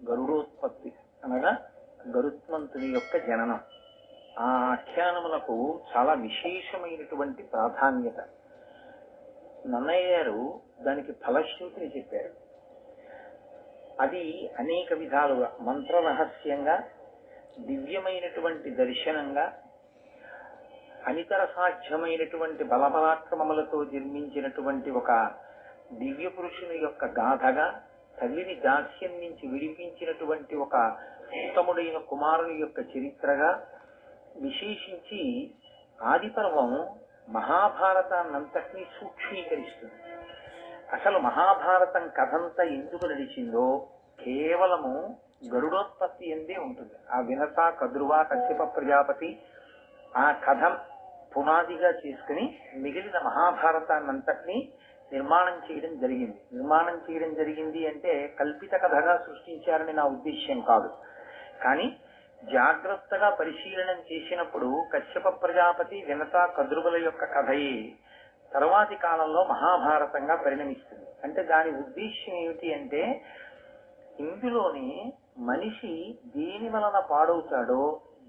గరుడోత్పత్తి అనగా గరుత్మంతుని యొక్క జననం. ఆ ఆఖ్యానములకు చాలా విశేషమైనటువంటి ప్రాధాన్యత. నన్నయ్య గారు దానికి ఫలశ్రుతిని చెప్పారు. అది అనేక విధాలుగా మంత్ర రహస్యంగా, దివ్యమైనటువంటి దర్శనంగా, అనితర సాధ్యమైనటువంటి బలపరాక్రమములతో జన్మించినటువంటి ఒక దివ్య పురుషుని యొక్క గాథగా, తల్లిని దాస్యం నుంచి విడిపించినటువంటి ఒక ఉత్తముడైన కుమారుని యొక్క చరిత్రగా, విశేషించి ఆదిపర్వం మహాభారతాన్నంతటినీ సూక్ష్మీకరిస్తుంది. అసలు మహాభారతం కథంతా ఎందుకు నడిచిందో కేవలము గరుడోత్పత్తి ఎందే ఉంటుంది. ఆ వినత, కద్రువ, కశ్యప ప్రజాపతి ఆ కథ పునాదిగా చేసుకుని మిగిలిన మహాభారతాన్నంతటినీ నిర్మాణం చేయడం జరిగింది అంటే కల్పిత కథగా సృష్టించారని నా ఉద్దేశ్యం కాదు. కానీ జాగ్రత్తగా పరిశీలనం చేసినప్పుడు కశ్యప ప్రజాపతి, వినత, కద్రువుల యొక్క కథయే తరువాతి కాలంలో మహాభారతంగా పరిణమిస్తుంది. అంటే దాని ఉద్దేశ్యం ఏమిటి అంటే, ఇందులోనే మనిషి దేని వలన పాడవుతాడో,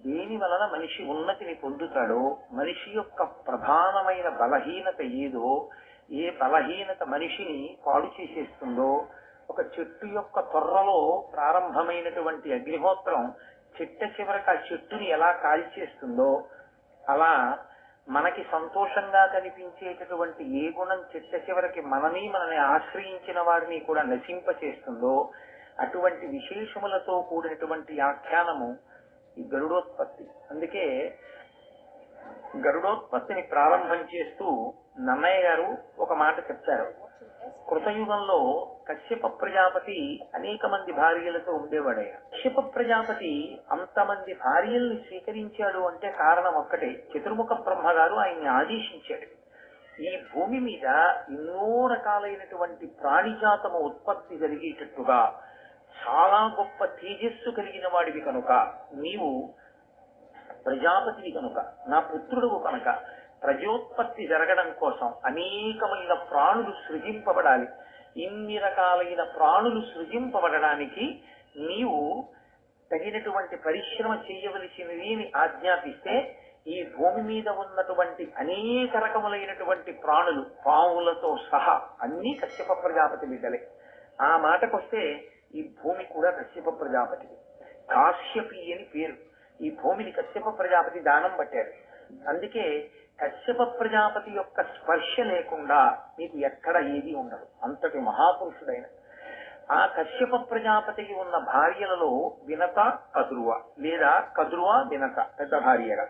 దేని వలన మనిషి ఉన్నతిని పొందుతాడో, మనిషి యొక్క ప్రధానమైన బలహీనత ఏదో, ఏ బలహీనత మనిషిని పాడు చేసేస్తుందో, ఒక చెట్టు యొక్క తొర్రలో ప్రారంభమైనటువంటి అగ్నిహోత్రం చిట్ట చివరికి ఆ చెట్టుని ఎలా కాల్చేస్తుందో, అలా మనకి సంతోషంగా కనిపించేటటువంటి ఏ గుణం చిట్ట చివరికి మనని ఆశ్రయించిన వారిని కూడా నశింపచేస్తుందో, అటువంటి విశేషములతో కూడినటువంటి ఆఖ్యానము ఈ గరుడోత్పత్తి. అందుకే గరుడోత్పత్తిని ప్రారంభం చేస్తూ నన్నయ్య గారు ఒక మాట చెప్తారు. కృతయుగంలో కశ్యప ప్రజాపతి అనేక మంది భార్యలతో ఉండేవాడే. కశ్యప ప్రజాపతి అంతమంది భార్యల్ని స్వీకరించాడు అంటే కారణం ఒక్కటే, చతుర్ముఖ బ్రహ్మగారు ఆయన్ని ఆదేశించాడు. ఈ భూమి మీద ఎన్నో రకాలైనటువంటి ప్రాణిజాతము ఉత్పత్తి జరిగేటట్టుగా చాలా గొప్ప తేజస్సు కలిగిన వాడివి కనుక, నీవు ప్రజాపతివి కనుక, నా పుత్రుడు కనుక, ప్రజోత్పత్తి జరగడం కోసం అనేకమైన ప్రాణులు సృజింపబడాలి. ఇన్ని రకాలైన ప్రాణులు సృజింపబడడానికి నీవు తగినటువంటి పరిశ్రమ చేయవలసినవి అని ఆజ్ఞాపిస్తే, ఈ భూమి మీద ఉన్నటువంటి అనేక రకములైనటువంటి ప్రాణులు, పావులతో సహా అన్ని కశ్యప ప్రజాపతి బిడ్డలే. ఆ మాటకొస్తే ఈ భూమి కూడా కశ్యప ప్రజాపతిది. కాశ్యపి అని పేరు. ఈ భూమిని కశ్యప ప్రజాపతి దానం పట్టాడు. అందుకే కశ్యప ప్రజాపతి యొక్క స్పర్శ లేకుండా మీకు ఎక్కడ ఏది ఉండదు. అంతటి మహాపురుషుడైన ఆ కశ్యప ప్రజాపతికి ఉన్న భార్యలలో వినత, కద్రువ, లేదా కద్రువ, వినత పెద్ద భార్యగా,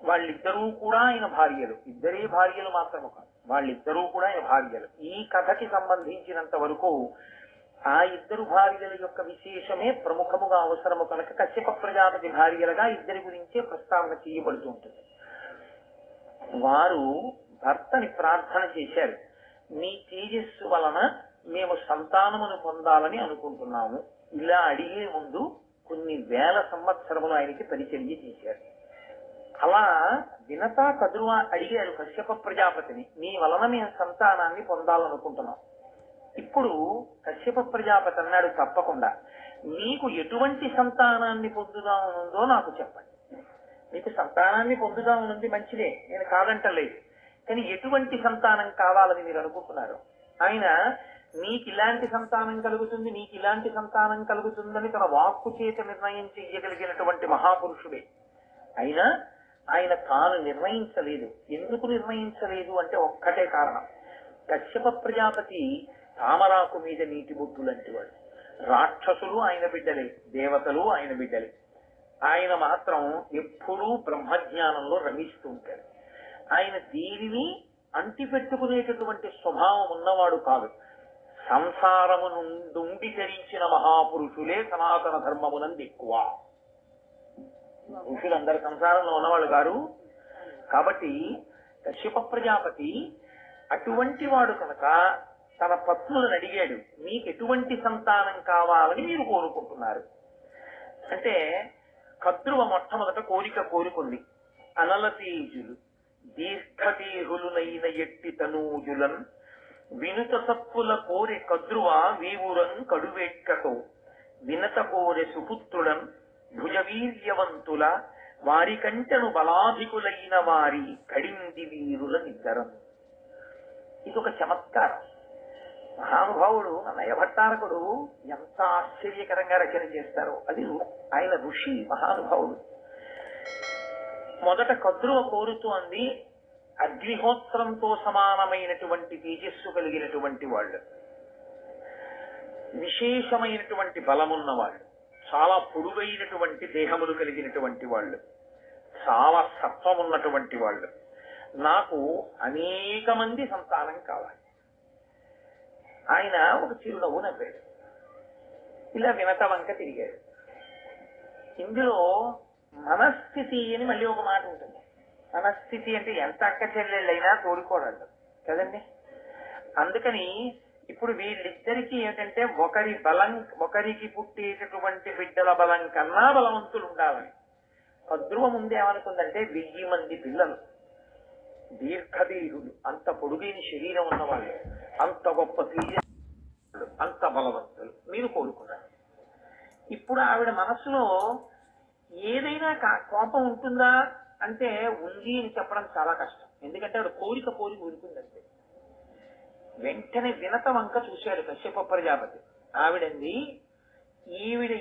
వాళ్ళిద్దరూ కూడా ఆయన భార్యలు. ఇద్దరే భార్యలు మాత్రము కాదు, వాళ్ళిద్దరూ కూడా ఆయన భార్యలు. ఈ కథకి సంబంధించినంత వరకు ఆ ఇద్దరు భార్యల యొక్క విశేషమే ప్రముఖముగా అవసరము కనుక కశ్యప ప్రజాపతి భార్యలుగా ఇద్దరి గురించే ప్రస్తావన చేయబడుతూ ఉంటుంది. వారు భర్తని ప్రార్థన చేశారు, నీ తేజస్సు వలన మేము సంతానమును పొందాలని అనుకుంటున్నాము. ఇలా అడిగే ముందు కొన్ని వేల సంవత్సరములు ఆయనకి పరిచర్య చేశారు. అలా వినత, కద్రువ అడిగారు కశ్యప ప్రజాపతిని, నీ వలన మేము సంతానాన్ని పొందాలనుకుంటున్నాం. ఇప్పుడు కశ్యప ప్రజాపతి అన్నాడు, తప్పకుండా నీకు ఎటువంటి సంతానాన్ని పొందుదామనుందో నాకు చెప్పండి. మీకు సంతానాన్ని పొందుదామనుంది మంచిదే, నేను కాదంటలేదు. కానీ ఎటువంటి సంతానం కావాలని మీరు అనుకుంటున్నారు? ఆయన నీకు ఇలాంటి సంతానం కలుగుతుంది, నీకు ఇలాంటి సంతానం కలుగుతుందని తన వాక్కు చేత నిర్ణయం చెయ్యగలిగినటువంటి మహాపురుషుడే. అయినా ఆయన తాను నిర్ణయించలేదు. ఎందుకు నిర్ణయించలేదు అంటే ఒక్కటే కారణం, కశ్యప ప్రజాపతి తామరాకు మీద నీటి బొట్టు లాంటి వాడు. రాక్షసులు ఆయన బిడ్డలే, దేవతలు ఆయన బిడ్డలే. ఆయన మాత్రం ఎప్పుడూ బ్రహ్మజ్ఞానంలో రమిస్తూ ఉంటాడు. ఆయన దేనిని అంటిపెట్టుకునేటటువంటి స్వభావం ఉన్నవాడు కాదు. సంసారము నుండి ధరించిన మహాపురుషులే సనాతన ధర్మమునందు ఎక్కువ. ఋషులందరూ సంసారంలో ఉన్నవాళ్ళు గారు. కాబట్టి కశ్యప ప్రజాపతి అటువంటి వాడు కనుక తన పత్నులను అడిగాడు, మీకు ఎటువంటి సంతానం కావాలని మీరు కోరుకుంటున్నారు అంటే, కద్రువ మొట్టమొదట కోరుకుంది, అనలతేజులు దీర్ఘదేహులునైన ఎట్టి తనూజులన్ వినుత సప్పుల కోరి కద్రువ వీవురన్ కడువేట్కతో వినత కోరె సుపుత్రులం భుజవీర్యవంతుల వారి కంటను బలాధికులైన వారి కడింది వీరుల నిద్దరం. ఇది ఒక చమత్కారం. మహానుభావుడు నన్నయ్య భట్టారకుడు ఎంత ఆశ్చర్యకరంగా రచన చేస్తారో. అది ఆయన ఋషి మహానుభావుడు. మొదట కద్రువ కోరుతూ అంది, అగ్నిహోత్రంతో సమానమైనటువంటి తేజస్సు కలిగినటువంటి వాళ్ళు, విశేషమైనటువంటి బలమున్న వాళ్ళు, చాలా పొడుగైనటువంటి దేహములు కలిగినటువంటి వాళ్ళు, చాలా సత్వం ఉన్నటువంటి వాళ్ళు, నాకు అనేక మంది సంతానం కావాలి. ఆయన ఒక చిరునవ్వు నవ్వాడు. ఇలా వినత వంక తిరిగాడు. ఇందులో మనస్థితి అని మళ్ళీ ఒక మాట ఉంటుంది. మనస్థితి అంటే ఎంత అక్క చెల్లెళ్ళైనా తోడుకోవడం కదండి. అందుకని ఇప్పుడు వీళ్ళిద్దరికీ ఏంటంటే ఒకరికి పుట్టేటటువంటి బిడ్డల బలం కన్నా బలవంతులు ఉండాలని. కద్రువ ముందు ఏమనుకుందంటే 1000 మంది పిల్లలు, దీర్ఘదీరులు, అంత పొడుగైన శరీరం ఉన్నవాళ్ళు, అంత గొప్ప తేజ, అంత బలవంతులు మీరు కోరుకున్నారు. ఇప్పుడు ఆవిడ మనసులో ఏదైనా కోపం ఉంటుందా అంటే ఉంది అని చెప్పడం చాలా కష్టం. ఎందుకంటే ఆవిడ కోరిక ఊరుకుందంటే. వెంటనే వినత వంక చూశాడు కశ్యప ప్రజాపతి. ఆవిడంది, ఈవిడ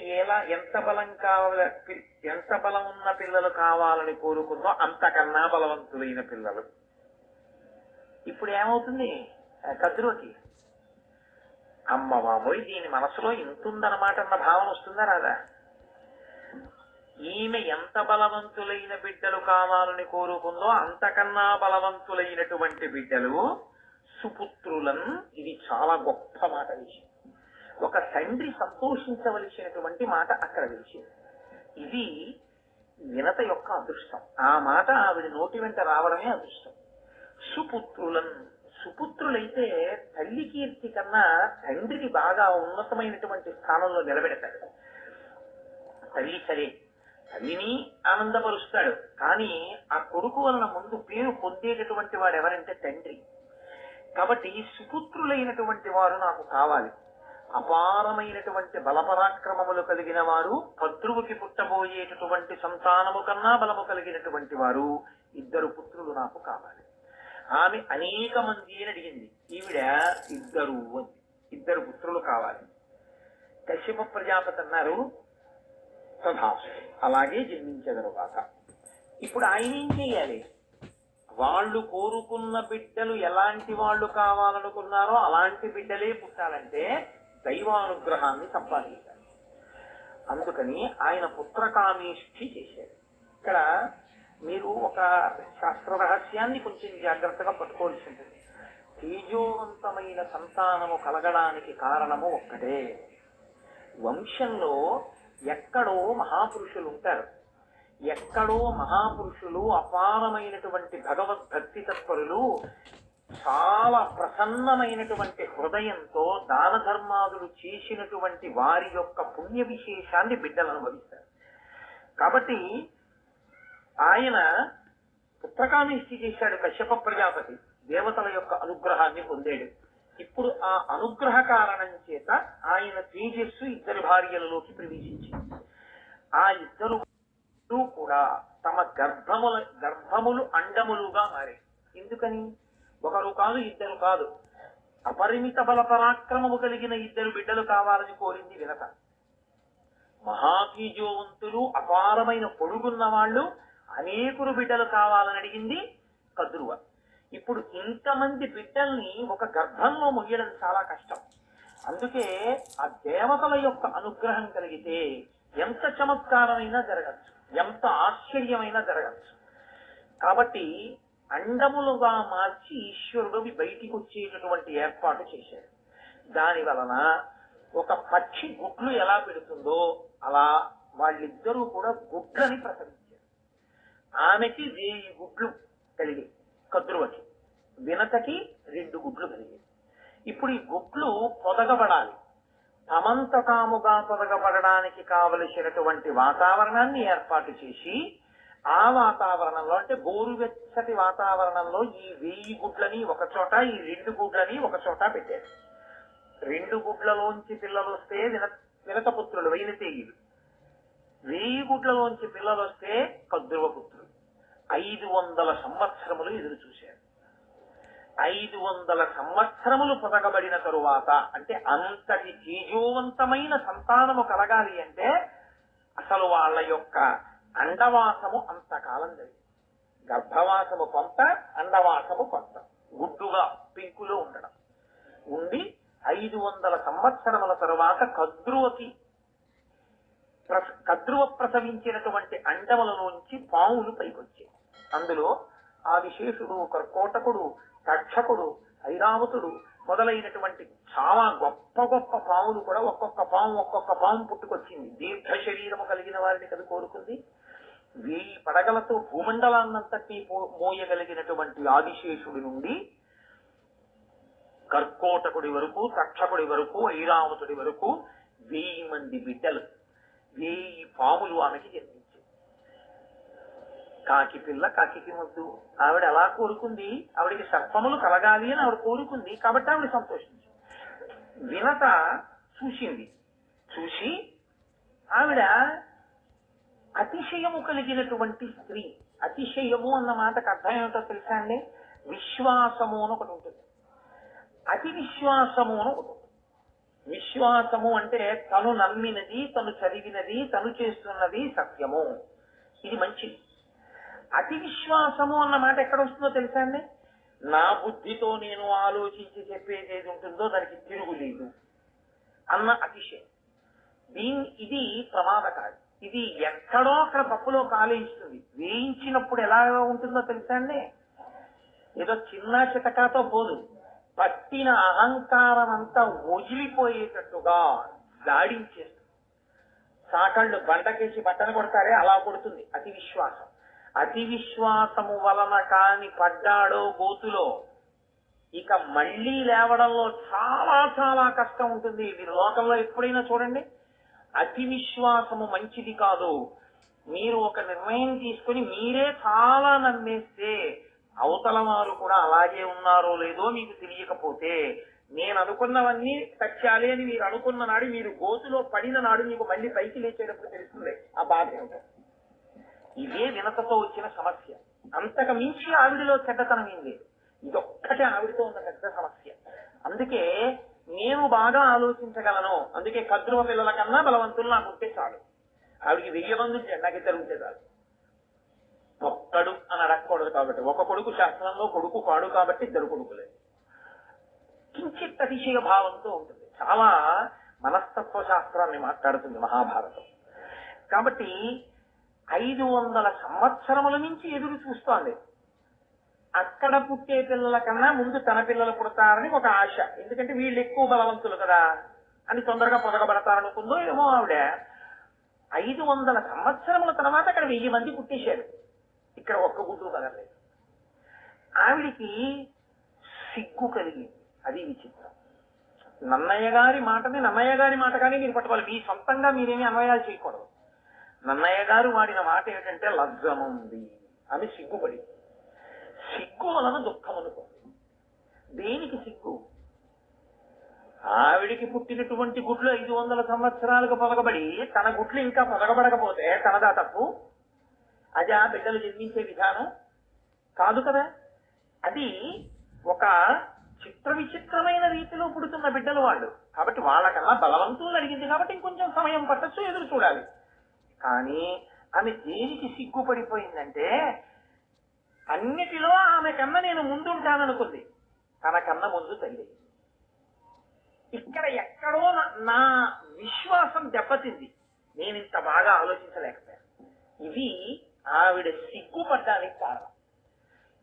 ఎంత బలం ఉన్న పిల్లలు కావాలని కోరుకుందో అంతకన్నా బలవంతులైన పిల్లలు. ఇప్పుడు ఏమవుతుంది కద్రువకి? అమ్మ బాబోయ్, దీని మనసులో ఇంతుందన్నమాట అన్న భావన వస్తుందా రాదా? ఈమె ఎంత బలవంతులైన బిడ్డలు కావాలని కోరుకుందో అంతకన్నా బలవంతులైనటువంటి బిడ్డలు సుపుత్రులను. ఇది చాలా గొప్ప మాట విషయం. ఒక తండ్రి సంతోషించవలసినటువంటి మాట అక్కడ విషయం. ఇది వినత యొక్క అదృష్టం. ఆ మాట ఆవిడ నోటి వెంట రావడమే అదృష్టం. సుపుత్రులైతే తల్లి కీర్తి కన్నా తండ్రికి బాగా ఉన్నతమైనటువంటి స్థానంలో నిలబెడతాడు. తల్లి సరే, తల్లిని ఆనందపరుస్తాడు, కానీ ఆ కొడుకు వలన ముందు పేరు పొందేటటువంటి వాడు ఎవరంటే తండ్రి. కాబట్టి సుపుత్రులైనటువంటి వారు నాకు కావాలి. అపారమైనటువంటి బలపరాక్రమములు కలిగిన వారు, కద్రువుకి పుట్టబోయేటటువంటి సంతానము కన్నా బలము కలిగినటువంటి వారు 2 పుత్రులు నాకు కావాలి. ఆమె అనేక మంది అని అడిగింది, ఈవిడ 2 అంది. 2 పుత్రులు కావాలి. కశ్యప ప్రజాపతి అన్నారు, తథాస్తు, అలాగే జన్మించెదరుగాక. ఇప్పుడు ఆయన ఏం చేయాలి? వాళ్ళు కోరుకున్న బిడ్డలు ఎలాంటి వాళ్ళు కావాలనుకున్నారో అలాంటి బిడ్డలే పుట్టాలంటే దైవానుగ్రహాన్ని సంపాదించాలి. అందుకని ఆయన పుత్రకామేష్ఠి చేశారు. ఇక్కడ మీరు ఒక శాస్త్ర రహస్యాన్ని కొంచెం జాగ్రత్తగా పట్టుకోవాల్సి ఉంటుంది. తేజోవంతమైన సంతానము కలగడానికి కారణము ఒక్కటే. వంశంలో ఎక్కడో మహాపురుషులు ఉంటారు. ఎక్కడో మహాపురుషులు అపారమైనటువంటి భగవద్భక్తి తత్పరులు, చాలా ప్రసన్నమైనటువంటి హృదయంతో దాన ధర్మాదులు చేసినటువంటి వారి యొక్క పుణ్య విశేషాన్ని బిడ్డలు అనుభవిస్తారు. కాబట్టి ఆయన పుత్రకామేష్టి చేశాడు కశ్యప ప్రజాపతి. దేవతల యొక్క అనుగ్రహాన్ని పొందాడు. ఇప్పుడు ఆ అనుగ్రహ కారణం చేత ఆయన తేజస్సు 2 భార్యలలోకి ప్రవేశించింది. ఆ 2 కూడా తమ గర్భములు అండములుగా మారాయి. ఎందుకని? 1 కాదు, 2 కాదు, అపరిమిత బల పరాక్రమము కలిగిన 2 బిడ్డలు కావాలని కోరింది వినత. మహాతేజోవంతులు, అపారమైన పొడుగున్న వాళ్ళు, అనేకులు బిడ్డలు కావాలని అడిగింది కద్రువ. ఇప్పుడు ఇంతమంది బిడ్డల్ని ఒక గర్భంలో మొయ్యడం చాలా కష్టం. అందుకే ఆ దేవతల యొక్క అనుగ్రహం కలిగితే ఎంత చమత్కారమైనా జరగచ్చు, ఎంత ఆశ్చర్యమైనా జరగచ్చు. కాబట్టి అండములుగా మార్చి ఈశ్వరుడు బయటికి వచ్చేటటువంటి ఏర్పాటు చేశాడు. దాని వలన ఒక పక్షి గుడ్లు ఎలా పెడుతుందో అలా వాళ్ళిద్దరూ కూడా గుడ్లని ప్రసవించారు. ఆమెకి 1000 గుడ్లు కలిగి, కద్రువకి, వినతకి 2 గుడ్లు కలిగాయి. ఇప్పుడు ఈ గుడ్లు పొదగబడాలి. తమంత తాముగా పొదగబడడానికి కావలసినటువంటి వాతావరణాన్ని ఏర్పాటు చేసి, ఆ వాతావరణంలో అంటే గోరువెచ్చటి వాతావరణంలో ఈ 1000 గుడ్లని ఒక చోట, ఈ 2 గుడ్లని ఒక చోట పెట్టారు. 2 గుడ్లలోంచి పిల్లలు వస్తే వినతపుత్రులు వైనతేయులు. 1000 గుడ్లలోంచి పిల్లలు వస్తే కద్రువ పుత్రులు 500 సంవత్సరములు ఎదురు చూశారు. 500 సంవత్సరములు పొదగబడిన తరువాత, అంటే అంతటి తేజోవంతమైన సంతానము కలగాలి అంటే అసలు వాళ్ళ యొక్క అండవాసము అంతకాలం జరిగింది. గర్భవాసము కొంత, అండవాసము కొంత, గుడ్డుగా పెంకులో ఉండడం ఉండి 500 సంవత్సరముల తరువాత కద్రువ ప్రసవించినటువంటి అండములలోంచి పాములు పైకొచ్చాయి. అందులో ఆదిశేషుడు, కర్కోటకుడు, తక్షకుడు, ఐరావతుడు మొదలైనటువంటి చాలా గొప్ప గొప్ప పాములు కూడా ఒక్కొక్క పాము పుట్టుకొచ్చింది. దీర్ఘ శరీరము కలిగిన వారిని కదా కోరుకుంది. 1000 పడగలతో భూమండలాన్నంతటి మోయగలిగినటువంటి ఆదిశేషుడి నుండి కర్కోటకుడి వరకు, తక్షకుడి వరకు, ఐరావతుడి వరకు 1000 మంది బిడ్డలు, 1000 పాములు ఆమెకి జన్మించాయి. కాకి పిల్ల కాకి ముద్దు. ఆవిడ అలా కోరుకుంది. ఆవిడికి సర్పములు కలగాలి అని ఆవిడ కోరుకుంది. కాబట్టి ఆవిడ సంతోషించింది. వినత చూసింది. చూసి ఆవిడ అతిశయము కలిగినటువంటి స్త్రీ. అతిశయము అన్న మాటకు అర్థం ఏమిటో తెలుసా అండి? విశ్వాసము అని ఒకటి ఉంటుంది, అతి విశ్వాసము అని ఒకటి ఉంటుంది. విశ్వాసము అంటే తను నమ్మినది, తను చదివినది, తను చేస్తున్నది సత్యము, ఇది మంచిది. అతి విశ్వాసము అన్న మాట ఎక్కడ వస్తుందో తెలుసా అండి? నా బుద్ధితో నేను ఆలోచించి చెప్పేది ఏది ఉంటుందో దానికి తిరుగులేదు అన్న అతిశయం. ఇది ప్రమాదకారి. ఇది ఎక్కడో అక్కడ పప్పులో కాలేయిస్తుంది. వేయించినప్పుడు ఎలా ఉంటుందో తెలుసా అండి? ఏదో చిన్న చితకాతో పోదు, పట్టిన అహంకారం అంతా వదిలిపోయేటట్టుగా దాడించేస్తుంది. సాకళ్ళు బండకేసి బట్టలు కొడతారే అలా కొడుతుంది అతి విశ్వాసం. అతి విశ్వాసము వలన కాని పడ్డాడో గోతులో ఇక మళ్లీ లేవడంలో చాలా చాలా కష్టం ఉంటుంది. మీరు లోకంలో ఎప్పుడైనా చూడండి, అతి విశ్వాసము మంచిది కాదు. మీరు ఒక నిర్ణయం తీసుకుని మీరే చాలా నమ్మేస్తే అవతల వారు కూడా అలాగే ఉన్నారో లేదో మీకు తెలియకపోతే, నేను అనుకున్నవన్నీ సత్యాలే అని మీరు అనుకున్న నాడు, మీరు గోతులో పడిన నాడు మీకు మళ్ళీ పైకి లేచేటప్పుడు తెలుస్తుంది ఆ బాధ ఏమిటో. ఇదే వినతతో వచ్చిన సమస్య. అంతకు మించి ఆవిడలో చెడ్డతనం ఏం లేదు. ఇదొక్కటే ఆవిడతో ఉన్న పెద్ద సమస్య. అందుకే నేను బాగా ఆలోచించగలను. అందుకే కద్రువ పిల్లల కన్నా బలవంతులు నాకు ఉంటే చాలు. ఆవిడికి 1000 మంది నాకు ఇద్దరు ఉంటే చాలు. ఒక్కడు అని అడగకూడదు కాబట్టి, ఒక కొడుకు శాస్త్రంలో కొడుకు కాడు కాబట్టి 2 కొడుకులే. కించిత్ అతిశయ భావంతో ఉంటుంది. చాలా మనస్తత్వ శాస్త్రాన్ని మాట్లాడుతుంది మహాభారతం. కాబట్టి 500 సంవత్సరముల నుంచి ఎదురు చూస్తోంది. అక్కడ పుట్టే పిల్లల కన్నా ముందు తన పిల్లలు పుడతారని ఒక ఆశ. ఎందుకంటే వీళ్ళు ఎక్కువ బలవంతులు కదా అని తొందరగా పొదగబడతారనుకుందో ఏమో ఆవిడ. 500 సంవత్సరముల తర్వాత అక్కడ 1000 మంది పుట్టేశారు. ఇక్కడ ఒక్క గుడ్డు కదలేదు. ఆవిడికి సిగ్గు కలిగింది. అది విచిత్రం. నన్నయ్య గారి మాటని నన్నయ్య గారి మాట కానీ మీరు పట్టుకోవాలి. మీ సొంతంగా మీరేమీ అన్వయాలు చేయకూడదు. నన్నయ్య గారు వాడిన మాట ఏమిటంటే లజ్జనుంది అని సిగ్గుపడి, సిగ్గు వలన దుఃఖం అనుకోండి. దేనికి సిగ్గు? ఆవిడికి పుట్టినటువంటి గుడ్లు 500 సంవత్సరాలకు పొదగబడి తన గుడ్లు ఇంకా పొదగబడకపోతే తనదా తప్పు? అది ఆ బిడ్డలు జన్మించే విధానం కాదు కదా. అది ఒక చిత్ర విచిత్రమైన రీతిలో పుడుతున్న బిడ్డలు వాళ్ళు. కాబట్టి వాళ్ళకన్నా బలవంతులు అడిగింది కాబట్టి ఇంకొంచెం సమయం పట్టచ్చు, ఎదురు చూడాలి. కానీ ఆమె దేనికి సిగ్గుపడిపోయిందంటే, అన్నిటిలో ఆమె కన్నా నేను ముందుంటాననుకుంది. తనకన్నా ముందు తల్లి. ఇక్కడ ఎక్కడో నా విశ్వాసం దెబ్బతింది. నేను ఇంత బాగా ఆలోచించలేకపోయాను. ఇది ఆవిడ సిగ్గుపడ్డానికి కారణం.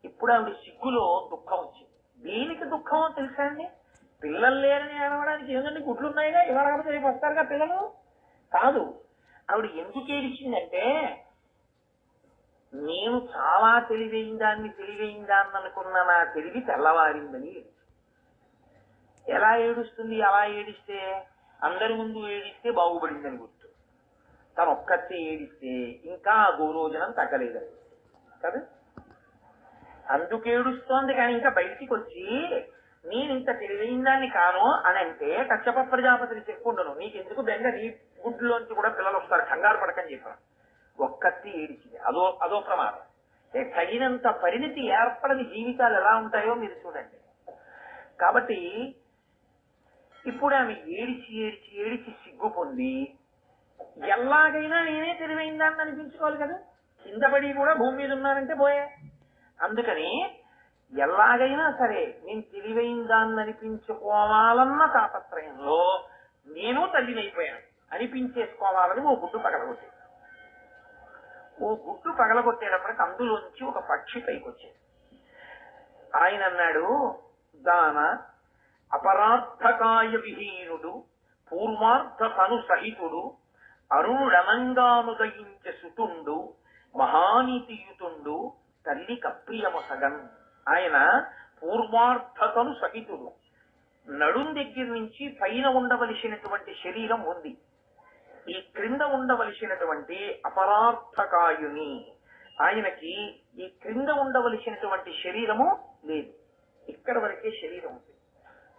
ఇప్పుడు ఆవిడ సిగ్గులో దుఃఖం వచ్చింది. దేనికి దుఃఖమో తెలుసా అండి? పిల్లలు లేరని అనడానికి ఏంటంటే గుడ్లున్నాయిగా, ఇవాళ కాబట్టి రేపు వస్తారుగా పిల్లలు కాదు. ఆవిడ ఎందుకు ఏడిచిందంటే, నేను చాలా తెలివైందాన్ని అనుకున్న నా తెలివి తెల్లవారిందని. ఎలా ఏడుస్తుంది? అలా ఏడిస్తే అందరి ముందు ఏడిస్తే బాగుపడిందని గుర్తు. తను ఒక్కతే ఏడిస్తే ఇంకా గోరోజనం తగ్గలేదని కదా. అందుకేడుస్తోంది. కానీ ఇంకా బయటికి వచ్చి నేను ఇంత తెలివైన దాన్ని కాను అని అంటే కశ్యప ప్రజాపతిని చెప్పుకుంటాను, నీకెందుకు బెంగ, నీ గుడ్లోంచి కూడా పిల్లలు వస్తారు, కంగారు పడకని చెప్పాను. ఒక్కత్తి ఏడిచింది. అదో ప్రమాదం. తగినంత పరిణితి ఏర్పడని జీవితాలు ఎలా ఉంటాయో మీరు చూడండి. కాబట్టి ఇప్పుడు ఆమె ఏడిచి ఏడిచి ఏడిచి సిగ్గు పొంది, ఎలాగైనా నేనే తెలివైందాన్ని అనిపించుకోవాలి కదా, కింద పడి కూడా భూమి మీద ఉన్నానంటే పోయే. అందుకని ఎలాగైనా సరే నేను తెలివైందాన్ని అనిపించుకోవాలన్న తాపత్రయంలో నేను తల్లినైపోయాను అనిపించేసుకోవాలని ఓ గుడ్డు పగలగొట్టే. ఓ గుడ్డు పగలగొట్టేటప్పటికి అందులోంచి ఒక పక్షి పైకి వచ్చేది. ఆయన అన్నాడు, దాన అపరార్థకాయ విహీనుడు పూర్వార్థ తను సహితుడు అరుణుడనంగానుదయించే సుతుండు మహానీతియుతుండు తల్లి కప్రియమసగన్. ఆయన పూర్వార్థతను సహితుడు, నడుం దగ్గర నుంచి పైన ఉండవలసినటువంటి శరీరం ఉంది, ఈ క్రింద ఉండవలసినటువంటి అపరార్థకాయుని. ఆయనకి ఈ క్రింద ఉండవలసినటువంటి శరీరము లేదు, ఇక్కడ వరకే శరీరం ఉంది.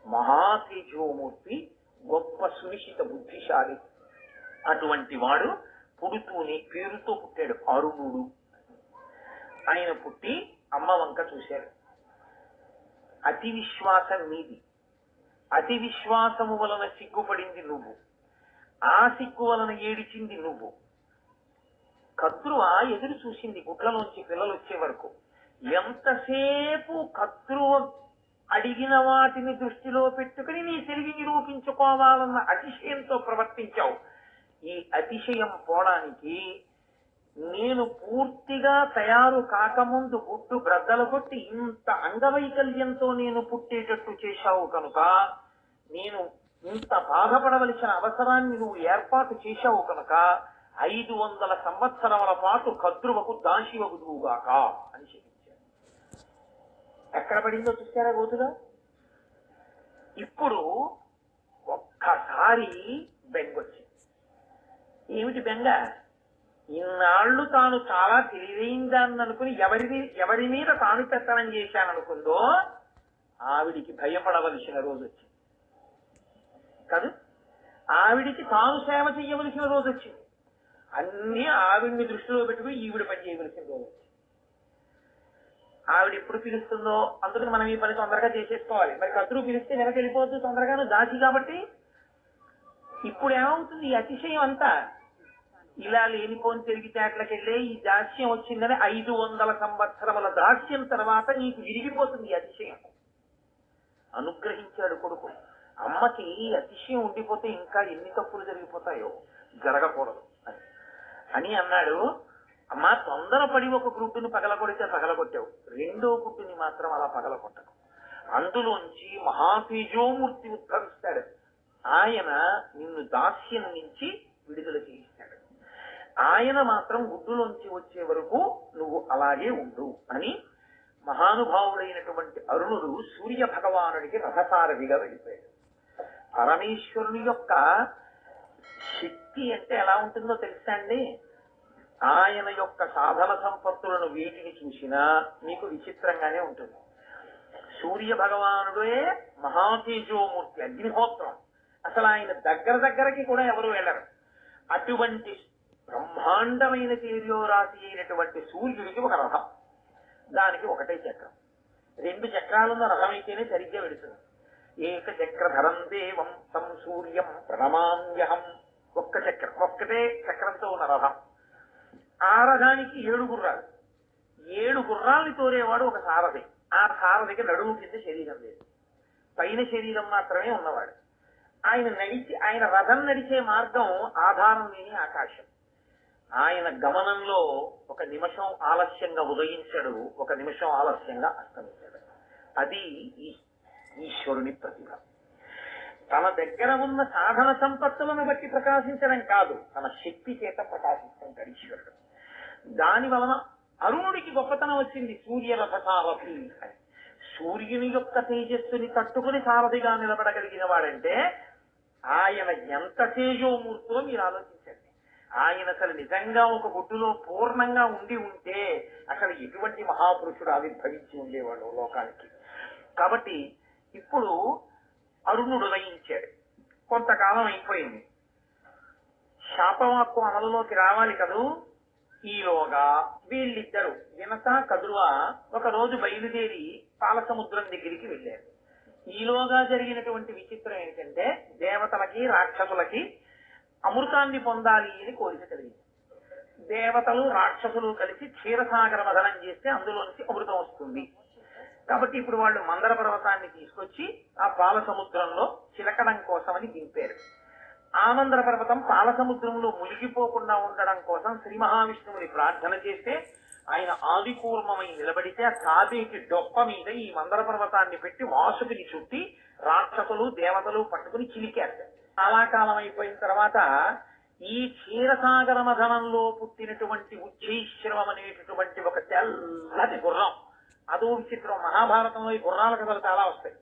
మహాతేజోమూర్తి, గొప్ప సునిశ్చిత బుద్ధిశాలి. అటువంటి వాడు పుడుతూనే పేరుతో పుట్టాడు, అరుణుడు. ఆయన పుట్టి అమ్మ వంక చూశాడు. అతి విశ్వాసం నీది, అతి విశ్వాసము వలన సిగ్గుపడింది నువ్వు, ఆ సిగ్గు వలన ఏడిచింది నువ్వు. కద్రువ ఎదురు చూసింది గుట్లలోంచి పిల్లలు వచ్చే వరకు. ఎంతసేపు కద్రువ అడిగిన వాటిని దృష్టిలో పెట్టుకుని నీ తెలివి నిరూపించుకోవాలన్న అతిశయంతో ప్రవర్తించావు. ఈ అతిశయం పోవడానికి నేను పూర్తిగా తయారు కాకముందు గుడ్డు బ్రద్దలు కొట్టి ఇంత అంగవైకల్యంతో నేను పుట్టేటట్టు చేశావు కనుక, నేను ఇంత బాధపడవలసిన అవసరాన్ని నువ్వు ఏర్పాటు చేశావు కనుక 500 సంవత్సరముల పాటు కద్రువకు దాశివగుదువుగాక అని చెప్పించాడు. ఎక్కడ పడిందో చూసారా గోతుగా? ఇప్పుడు ఒక్కసారి బెంగొచ్చింది. ఏమిటి బెంగ? ఇన్నాళ్లు తాను చాలా తెలివైందాన్ని అనుకుని ఎవరి మీద తాను పెత్తనం చేశాననుకుందో ఆవిడికి భయపడవలసిన రోజు వచ్చింది కాదు, ఆవిడికి తాను సేవ చెయ్యవలసిన రోజు వచ్చింది. అన్ని ఆవిడ్ని దృష్టిలో పెట్టుకుని ఈవిడ పని చేయవలసిన రోజు వచ్చింది. ఆవిడ ఎప్పుడు పిలుస్తుందో అందుకని మనం ఈ పని తొందరగా చేసేసుకోవాలి. మరి కత్తురు పిలిస్తే వెనక వెళ్ళిపోద్దు తొందరగాను, దాచి. కాబట్టి ఇప్పుడు ఏమవుతుంది, ఈ అతిశయం అంతా ఇలా లేనిపోని తెలివితేటలకెళ్ళే ఈ దాస్యం వచ్చిందని 500 సంవత్సరముల దాస్యం తర్వాత నీకు విరిగిపోతుంది ఈ అతిశయం. అనుగ్రహించాడు కొడుకు. అమ్మకి అతిశయం ఉండిపోతే ఇంకా ఎన్ని తప్పులు జరిగిపోతాయో, జరగకూడదు అని అన్నాడు. అమ్మా, తొందరపడి ఒక గుడ్డుని పగలగొడితే పగలగొట్టావు, రెండో గుడ్డుని మాత్రం అలా పగలగొట్టకు. అందులోంచి మహాతేజోమూర్తి ఉద్భవిస్తాడు. ఆయన నిన్ను దాస్యం నుంచి విడుదల చేయిస్తాడు. ఆయన మాత్రం గుడ్డులోంచి వచ్చే వరకు నువ్వు అలాగే ఉండు అని మహానుభావుడైనటువంటి అరుణుడు సూర్య భగవానుడికి రథసారథిగా వెళ్ళిపోయాడు. పరమేశ్వరుని యొక్క శక్తి అంటే ఎలా ఉంటుందో తెలుసా అండి? ఆయన యొక్క సాధన సంపత్తులను వీటిని చూసినా మీకు విచిత్రంగానే ఉంటుంది. సూర్య భగవానుడే మహాతేజోమూర్తి, అగ్నిహోత్రం. అసలు ఆయన దగ్గరకి కూడా ఎవరు వెళ్ళరు. అటువంటి బ్రహ్మాండమైన తేజోరాశి అయినటువంటి సూర్యుడికి ఒక రథం, దానికి ఒకటే చక్రం. 2 చక్రాలున్న రథం అయితేనే సరిగ్గా వెళుతుంది. ఏక చక్రధరం దేవం తం సూర్యం ప్రణమామ్యహం. ఒక్కటే చక్రంతో ఉన్న రథం. ఆ రథానికి 7 గుర్రాలు. 7 గుర్రాల్ని తోరేవాడు ఒక సారథి. ఆ సారథికి నడుము కింద శరీరం లేదు, పైన శరీరం మాత్రమే ఉన్నవాడు. ఆయన రథం నడిచే మార్గం ఆధారం లేని ఆకాశం. ఆయన గమనంలో 1 నిమిషం ఆలస్యంగా ఉదయించాడు, 1 నిమిషం ఆలస్యంగా అస్తమించాడు. అది ఈశ్వరుని ప్రతిభ. తన దగ్గర ఉన్న సాధన సంపత్తులను బట్టి ప్రకాశించడం కాదు, తన శక్తి చేత ప్రకాశిస్తుంటాడు ఈశ్వరుడు. దాని వలన అరుణుడికి గొప్పతనం వచ్చింది. సూర్యరథ సారథి అని. సూర్యుని యొక్క తేజస్సుని తట్టుకుని సారథిగా నిలబడగలిగిన వాడంటే ఆయన ఎంత తేజోమూర్తో మీరు ఆలోచించండి. ఆయన అసలు నిజంగా ఒక గుడ్డులో పూర్ణంగా ఉంటే అసలు ఎటువంటి మహాపురుషుడు ఆవిర్భవించి ఉండేవాడు లోకానికి. కాబట్టి ఇప్పుడు అరుణుడు లయించాడు. కొంతకాలం అయిపోయింది. శాపవాక్కు అమలులోకి రావాలి కదూ. ఈలోగా వీళ్ళిద్దరు వినత కదురువ ఒక రోజు బయలుదేరి పాలసముద్రం దగ్గరికి వెళ్ళారు. ఈలోగా జరిగినటువంటి విచిత్రం ఏంటంటే దేవతలకి రాక్షసులకి అమృతాన్ని పొందాలి అని కోరిక కలిగింది. దేవతలు రాక్షసులు కలిసి క్షీరసాగర మదనం చేస్తే అందులోంచి అమృతం వస్తుంది. కాబట్టి ఇప్పుడు వాళ్ళు మందర పర్వతాన్ని తీసుకొచ్చి ఆ పాల సముద్రంలో చిలకడం కోసమని దింపారు. ఆ మందర పర్వతం పాల సముద్రంలో మునిగిపోకుండా ఉండడం కోసం శ్రీ మహావిష్ణువుని ప్రార్థన చేస్తే ఆయన ఆదికూర్మమై నిలబడితే ఆ తాబేటి డొప్ప మీద ఈ మందర పర్వతాన్ని పెట్టి వాసుకిని చుట్టి రాక్షసులు దేవతలు పట్టుకుని చిలికారు. చాలా కాలం అయిపోయిన తర్వాత ఈ క్షీరసాగర మథనంలో పుట్టినటువంటి ఉజ్జైశ్రవం అనేటటువంటి ఒక తెల్లటి గుర్రం, అదో విచిత్రం. మహాభారతంలో ఈ గుర్రాల కథలు చాలా వస్తాయి.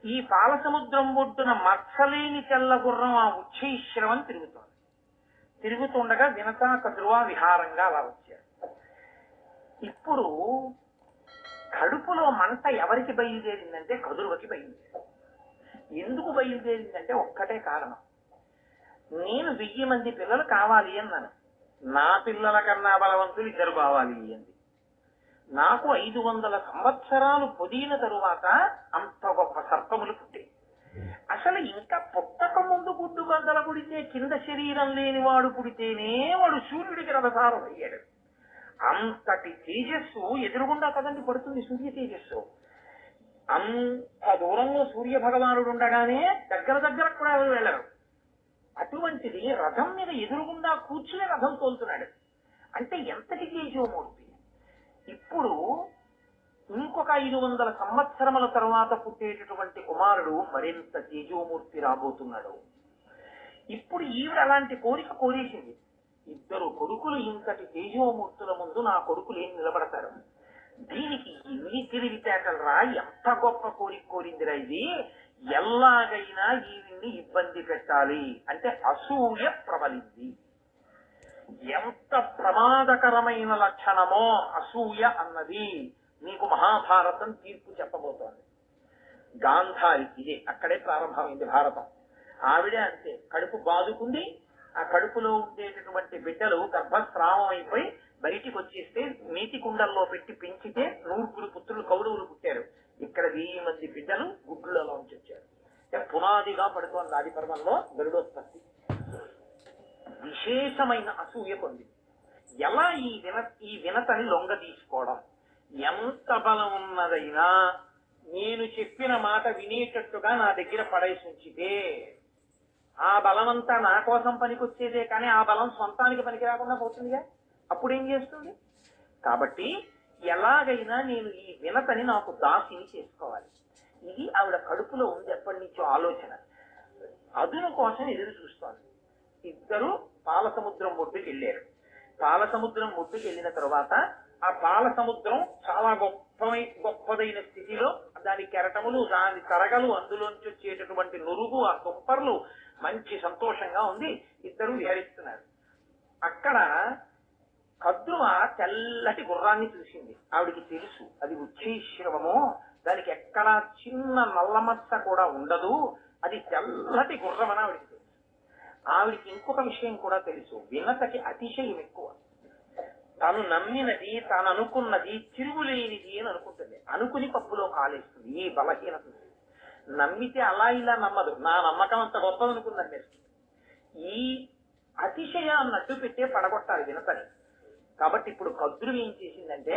ఈ పాల సముద్రం ఒడ్డున మత్సలేని తెల్ల గుర్రం ఆ ఉజ్జైశ్రవం తిరుగుతోంది. తిరుగుతుండగా వినత కదురువ విహారంగా అలా వచ్చారు. ఇప్పుడు కడుపులో మంట ఎవరికి బయలుదేరిందంటే కదురువకి బయలుదేరింది. ఎందుకు బయలుదేరిందంటే ఒక్కటే కారణం. నేను 1000 మంది పిల్లలు కావాలి అన్నాను. నా పిల్లల కన్నా బలవంతులు ఇద్దరు కావాలి అంది. నాకు 500 సంవత్సరాలు పొదిగిన తరువాత అంత గొప్ప సర్పములు పుట్టాయి. అసలు ఇంకా పుట్టక ముందు గుడ్డు బద్దల పుడితే కింద శరీరం లేని వాడు పుడితేనే వాడు సూర్యుడికి రథసారం అయ్యాడు. అంతటి తేజస్సు ఎదురుగుండా కదండి పడుతుంది సూర్య తేజస్సు. అంత దూరంలో సూర్య భగవానుడు ఉండగానే దగ్గర కూడా ఎవరు వెళ్ళరు. అటువంటిది రథం మీద ఎదురుగుండా కూర్చుని రథం తోలుతున్నాడు అంటే ఎంతటి తేజోమూర్తి. ఇప్పుడు ఇంకొక 500 సంవత్సరముల తర్వాత పుట్టేటటువంటి కుమారుడు మరింత తేజోమూర్తి రాబోతున్నాడు. ఇప్పుడు ఈవిడ అలాంటి కోరిక కోరేసింది. 2 కొడుకులు ఇంతటి తేజోమూర్తుల ముందు నా కొడుకులు ఏం నిలబడతారు? దీనికి ఇన్ని తెలివితేటలు రా, ఎంత గొప్ప కోరిక కోరిందిరా ఇది. ఎలాగైనా ఈవిడ్ని ఇబ్బంది పెట్టాలి అంటే అసూయ ప్రబలింది. ఎంత ప్రమాదకరమైన లక్షణమో అసూయ అన్నది నీకు మహాభారతం తీర్పు చెప్పబోతోంది. గాంధారి ఇదే అక్కడే ప్రారంభమైంది భారతం. ఆవిడే అంతే, కడుపు బాదుకుంది. ఆ కడుపులో ఉండేటటువంటి బిడ్డలు గర్భస్రావం అయిపోయి బయటికి వచ్చేస్తే నీటి కుండల్లో పెట్టి పెంచితే 100 పుత్రులు కౌరవులు పుట్టారు. ఇక్కడ 1000 మంది బిడ్డలు గుడ్లలోంచి వచ్చారు. పునాదిగా పడుతోంది ఆది పర్వంలో గరుడోత్పత్తి. విశేషమైన అసూయ పొంది ఎలా ఈ వినతని లొంగ తీసుకోవడం. ఎంత బలం ఉన్నదైనా నేను చెప్పిన మాట వినేటట్టుగా నా దగ్గర పడేసి ఉంచితే ఆ బలమంతా నా కోసం పనికొచ్చేదే కానీ ఆ బలం సొంతానికి పనికి రాకుండా పోతుందిగా. అప్పుడు ఏం చేస్తుంది? కాబట్టి ఎలాగైనా నేను ఈ వినతని నాకు దాసిని చేసుకోవాలి. ఇది ఆవిడ కడుపులో ఉంది ఎప్పటి నుంచో ఆలోచన. అదును కోసం ఎదురు చూస్తోంది. ఇద్దరు పాల సముద్రం ఒడ్డుకి వెళ్ళారు. పాల సముద్రం ఒడ్డుకి వెళ్ళిన తర్వాత ఆ పాల సముద్రం చాలా గొప్పదైన స్థితిలో దాని కెరటములు, దాని తరగలు, అందులోంచి వచ్చేటటువంటి నురుగు, ఆ తుంపర్లు మంచి సంతోషంగా ఉంది. ఇద్దరు విహరిస్తున్నారు. అక్కడ కద్రువ తెల్లటి గుర్రాన్ని చూసింది. ఆవిడికి తెలుసు అది ఉజ్జైశ్రవము, దానికి ఎక్కడా చిన్న నల్లమచ్చ కూడా ఉండదు, అది తెల్లటి గుర్రం అని ఆవిడికి తెలుసు. ఆవిడికి ఇంకొక విషయం కూడా తెలుసు, వినతకి అతిశయం ఎక్కువ. తాను నమ్మినది, తాను అనుకున్నది తిరుగులేనిది అని అనుకుంటుంది. అనుకుని పప్పులో కాలేస్తుంది. ఈ బలహీనత నమ్మితే అలా ఇలా నమ్మదు. నా నమ్మకం అంత గొప్పది అనుకుందండి. ఈ అతిశయాన్ని అడ్డు పెట్టే పడగొట్టాలి వినతని. కాబట్టి ఇప్పుడు కద్రువు ఏం చేసిందంటే,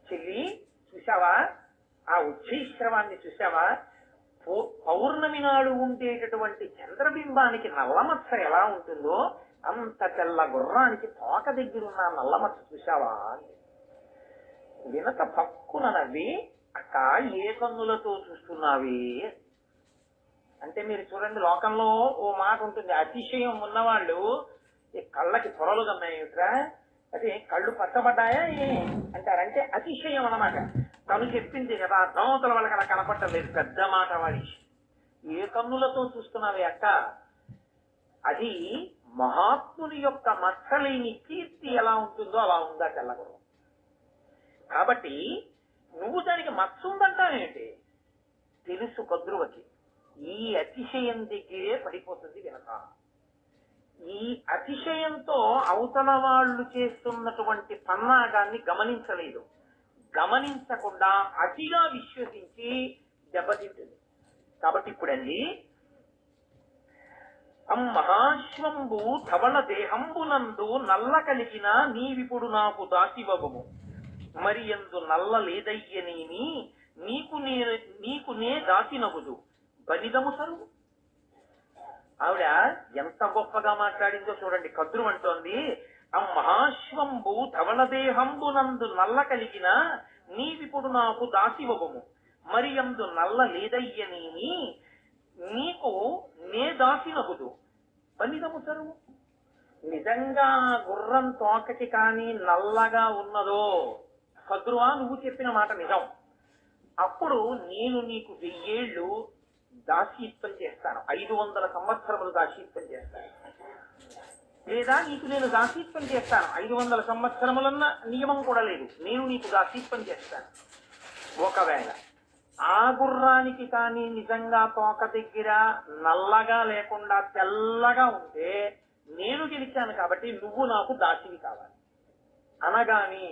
చెల్లి చూసావా ఆ ఉజ్జైశ్రవాన్ని చూసావా? పౌర్ణమి నాడు ఉండేటటువంటి చంద్రబింబానికి నల్లమచ్చ ఎలా ఉంటుందో అంత తెల్ల గుర్రానికి తోక దగ్గరున్న నల్లమచ్చ చూసావా అని. వినత పక్కున నవ్వి, అక్క ఏ కన్నులతో చూస్తున్నావి అంటే, మీరు చూడండి లోకంలో ఓ మాట ఉంటుంది, అతిశయం ఉన్నవాళ్ళు ఈ కళ్ళకి పొరలు కన్నాయిట్రా, అదే కళ్ళు పచ్చబడ్డాయా అంటారంటే అతిశయం అన్నమాట. తను చెప్పింది కదా, దోతల వాళ్ళకి అలా కనపడలేదు. పెద్ద మాట వాడి. ఏ కన్నులతో చూస్తున్నావే అక్క? అది మహాత్ముని యొక్క మచ్చలేని కీర్తి ఎలా ఉంటుందో అలా ఉందా తెల్లగుర్రం. కాబట్టి నువ్వు దానికి మత్సు ఉందంటావేంటి? తెలుసు కద్రువకి ఈ అతిశయం దగ్గరే పడిపోతుంది వినత. ఈ అతిశయంతో అవతల వాళ్ళు చేస్తున్నటువంటి పన్నాగాన్ని గమనించలేదు. గమనించకుండా అతిగా విశ్వసించి దెబ్బతింటుంది. కాబట్టి ఇప్పుడండి, మహాశ్వంబు ధవళ దేహంబునందు నల్ల కలిగిన నీవిప్పుడు నాకు దాసివగుము, మరి ఎందు నల్ల లేదయ్యనేమి నీకు నే దాసినగుదు బలిదము సరువు. ఆవిడ ఎంత గొప్పగా మాట్లాడిందో చూడండి. కద్రు అంటోంది, మహాశ్వంబు ధవళ దేహంబునందు నల్ల కలిగిన నీవిప్పుడు నాకు దాసివగుము, మరి ఎందు నల్ల లేదయ్యనేమి నీకు నే దాసినగుదు బలిదము సరువు. నిజంగా గుర్రం తోకకి కానీ నల్లగా ఉన్నదో కద్రువా, నువ్వు చెప్పిన మాట నిజం, అప్పుడు నేను నీకు 1000 ఏళ్ళు దాసీత్వం చేస్తాను, 500 సంవత్సరములు దాసీత్వం చేస్తాను. లేదా నీకు నేను దాసీత్వం చేస్తాను, 500 సంవత్సరములన్న నియమం కూడా లేదు, నేను నీకు దాసీత్వం చేస్తాను. ఒకవేళ ఆ గుర్రానికి కానీ నిజంగా తోక దగ్గర నల్లగా లేకుండా తెల్లగా ఉంటే నేను గెలిచాను కాబట్టి నువ్వు నాకు దాసివి కావాలి అనగాని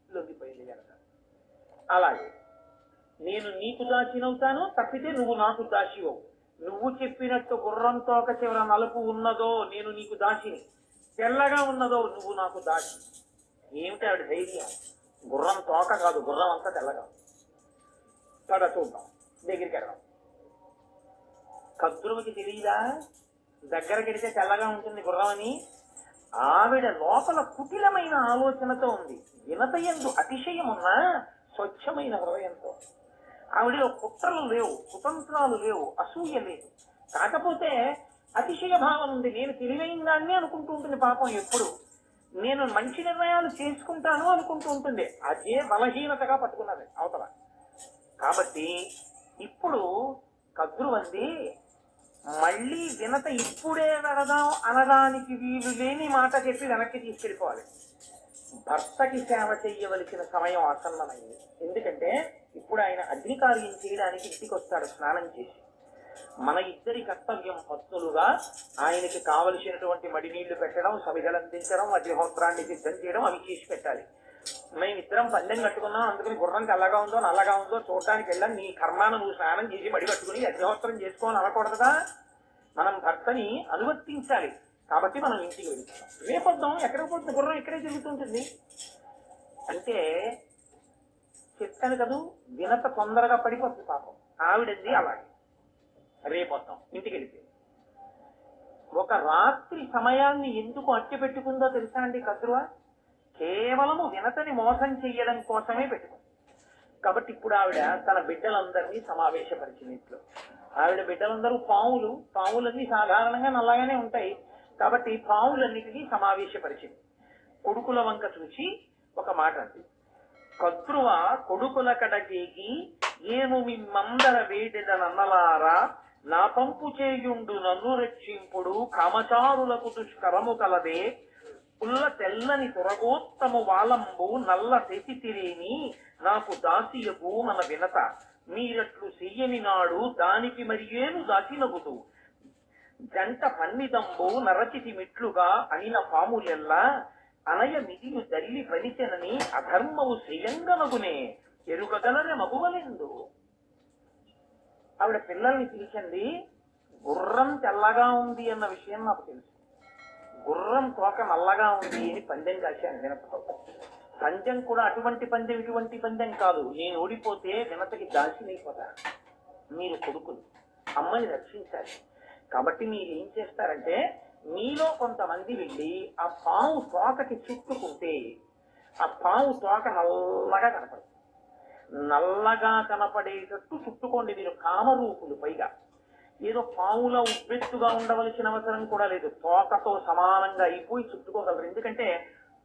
లొంగిపోయింది కనుక. అలాగే నేను నీకు దాసినవుతాను, తప్పితే నువ్వు నాకు దాసివవు. నువ్వు చెప్పినట్టు గుర్రం తోక చివర నలుపు ఉన్నదో నేను నీకు దాసిని, తెల్లగా ఉన్నదో నువ్వు నాకు దాసి. ఏమిటి ఆవిడ ధైర్యం? గుర్రం తోక కాదు, గుర్రం అంతా తెల్లగా. పద చూద్దాం, దగ్గరికి వెళ్దాం. కద్రువుకి తెలియదా దగ్గరికి వెడితే తెల్లగా ఉంటుంది గుర్రం అని? ఆవిడ లోపల కుటిలమైన ఆలోచనతో ఉంది. వినతయందు అతిశయమున్న స్వచ్ఛమైన హృదయంతో. ఆవిడలో కుట్రలు లేవు, కుతంత్రాలు లేవు, అసూయ లేదు. కాకపోతే అతిశయ భావం ఉంది. నేను తెలివైన దాన్ని అనుకుంటూ ఉంటుంది పాపం. ఎప్పుడు నేను మంచి నిర్ణయాలు చేసుకుంటాను అనుకుంటూ ఉంటుంది. అదే బలహీనతగా పట్టుకున్నది అవతల. కాబట్టి ఇప్పుడు కద్రువంది మళ్ళీ వినత ఇప్పుడే వెళదాం అనడానికి వీలు లేని మాట చెప్పి వెనక్కి తీసుకెళ్ళిపోవాలి. భర్తకి సేవ చెయ్యవలసిన సమయం ఆసన్నమైంది. ఎందుకంటే ఇప్పుడు ఆయన అగ్నికార్యం చేయడానికి ఇంటికి వస్తాడు స్నానం చేసి. మన ఇద్దరి కర్తవ్యం పత్నులుగా ఆయనకి కావలసినటువంటి మడినీళ్లు పెట్టడం, సమిధలు అందించడం, అగ్నిహోత్రాన్ని సిద్ధం చేయడం, అవి చేసి పెట్టాలి. మేమిద్దరం పందెం కట్టుకున్నాం, అందుకని గుర్రం తెల్లగా ఉందో నల్లగా ఉందో చూడటానికి వెళ్ళాం. నీ కర్మాను నువ్వు స్నానం చేసి మడి కట్టుకుని అగ్నిహోత్రం చేసుకోవాలని అనకూడదుగా. మనం భర్తని అనువర్తించాలి. కాబట్టి మనం ఇంటికి వెళ్తాం. రేపొద్దాం ఎక్కడికి పోతుంది గుర్రం, ఇక్కడే తిరుగుతుంటుంది అంటే చెప్తాను కదూ. వినత తొందరగా పడిపోతుంది పాపం. ఆవిడంది అలాగే. రేపొద్దాం ఇంటికి వెళితే ఒక రాత్రి సమయాన్ని ఎందుకు అట్టి పెట్టుకుందో తెలుసా అండి కద్రువ? కేవలము వినతని మోసం చెయ్యడం కోసమే పెట్టుకుంది. కాబట్టి ఇప్పుడు ఆవిడ తన బిడ్డలందరినీ సమావేశపరిచింది ఇంట్లో. ఆవిడ బిడ్డలందరూ పాములు, పాములన్నీ సాధారణంగా నల్లగానే ఉంటాయి కాబట్టి పాములన్నిటినీ సమావేశపరిచింది. కొడుకుల వంక చూసి ఒక మాట అంది. కద్రువ కొడుకుల కడగేగి ఏను మిమ్మందర వేడెదనన్నలారా, నా పంపు చేయుండు నన్ను రక్షింపుడు, కామచారులకు దుష్కరము కలదే, పుల్ల తెల్లని తురగోత్తము వాలంబు నల్ల తెసితిరేని నాకు దాసియకు మన వినత, మీరట్లు చెయ్యని నాడు దానికి మరియేను దాసినగుతూ, జంట పన్నిదంబు నరచితి మిట్లుగా అనిన పాములెల్లా, అనయ మిదియు దల్లి పలిచెనని అధర్మవు శ్రేయంగనగునే ఎరుగగలరే మగువలెందు. ఆవిడ పిల్లల్ని పిలిచింది. గుర్రం తెల్లగా ఉంది అన్న విషయం నాకు తెలుసు, గుర్రం తోక నల్లగా ఉంది అని పందెం కాశాను వినతతో. పందెం కూడా అటువంటి పందెం ఇటువంటి పందెం కాదు. నేను ఓడిపోతే వినతకి దాసినైపోతా. మీరు కొడుకులు, అమ్మని రక్షించాలి. కాబట్టి మీరు ఏం చేస్తారంటే మీలో కొంతమంది వెళ్ళి ఆ పాము తోకకి చుట్టుకుంటే ఆ పాము తోక నల్లగా కనపడుతుంది. నల్లగా కనపడేటట్టు చుట్టుకోండి. మీరు కామరూపులు. పైగా ఏదో పాములా ఉబ్బెత్తుగా ఉండవలసిన అవసరం కూడా లేదు. తోకతో సమానంగా అయిపోయి చుట్టుకోగలరు. ఎందుకంటే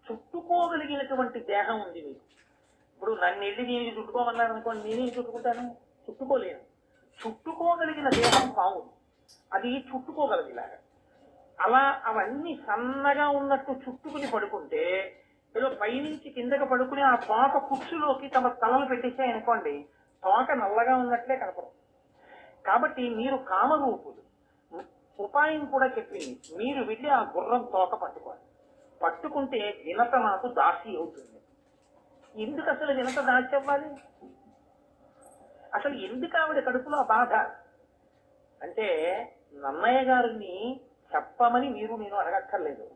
చుట్టుకోగలిగినటువంటి దేహం ఉంది మీకు. ఇప్పుడు నన్ను వెళ్ళి నేను చుట్టుకోమన్నారు అనుకోండి, నేనేం చుట్టుకుంటాను? చుట్టుకోలేను. చుట్టుకోగలిగిన దేహం పాము, అది చుట్టుకోగలదు ఇలాగా. అలా అవన్నీ సన్నగా ఉన్నట్టు చుట్టుకుని పడుకుంటే ఏదో పైనుంచి కిందకి పడుకుని ఆ తోక కుర్చులోకి తమ తలలు పెట్టేసాయనుకోండి, తోక నల్లగా ఉన్నట్లే కనపడుతుంది. కాబట్టి మీరు కామరూపులు. ఉపాయం కూడా చెప్పింది, మీరు వెళ్ళి ఆ గుర్రం తోక పట్టుకోండి. పట్టుకుంటే వినత నాకు దాసి అవుతుంది. ఎందుకు అసలు వినత దాసి అవ్వాలి? అసలు ఎందుకు ఆవిడ కడుపులో బాధ అంటే, నన్నయ్య గారిని చెప్పమని మీరు నేను అడగక్కర్లేదు.